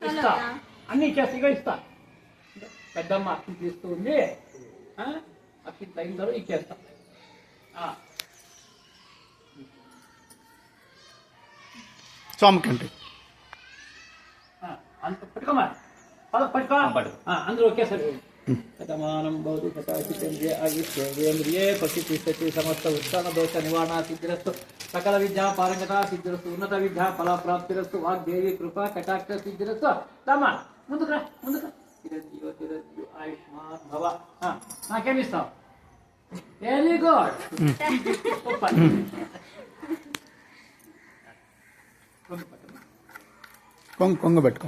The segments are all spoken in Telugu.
ఇస్తా అన్నీ చేస్తా ఇస్తా. పెద్దమ్మ అక్కింట్లు ఇస్తూ ఉంది, అక్కింట్లు అయిన తర్వాత ఇచ్చేస్తా. స్వామికండి అంత పట్టుకోమా, పట్టుకో అందరూ ఒకేసారి. శతమానం భవతి శతాధికంద్రియ ఆయుష్యేంద్రియే పశుతిష్టతి సమస్త ఉత్సాహ దోష నివారణ సిద్ధిరస్తు సకల విద్యా పారంగత సిద్ధిరస్తు ఉన్నత విద్యా ఫలప్రాప్తిరస్తు వాగ్దేవి కృపా కటాక్ష సిద్ధిరస్తు. తమ్మా ముందుకురా ముందుకు. చిరంజీవి ఆయుష్మాన్ భవ. నాకేమిస్తావు? Very good. కొంగ పెట్టుకో.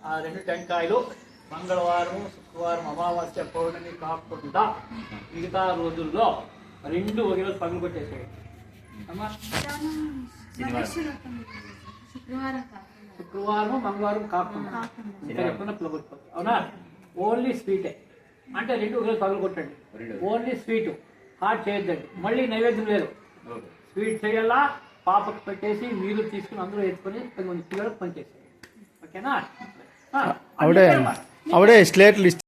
ఆ 2 టెంకాయలు మంగళవారం శుక్రవారం అమావాస్య పౌర్ణమి కాకుండా మిగతా రోజుల్లో 2 ఒకే రోజు పగులు కొట్టేసేయండి అమ్మా. శుక్రవారం మంగళవారం కాకుండా ఎప్పుడన్నా కొట్టుకోవచ్చు. అవునా? ఓన్లీ స్వీటే అంటే 2 ఒకే రోజు పగులు కొట్టండి. ఓన్లీ స్వీటు, హాట్ చేయొద్దండి. మళ్ళీ నైవేద్యం లేదు. స్వీట్ చేయాలా, పాపకు పెట్టేసి మీరు తీసుకుని అందరూ ఎత్తుకొని 10 మంది పిల్లలకు పనిచేసేయండి. ఓకేనా? ఆవిడే స్లేట్లు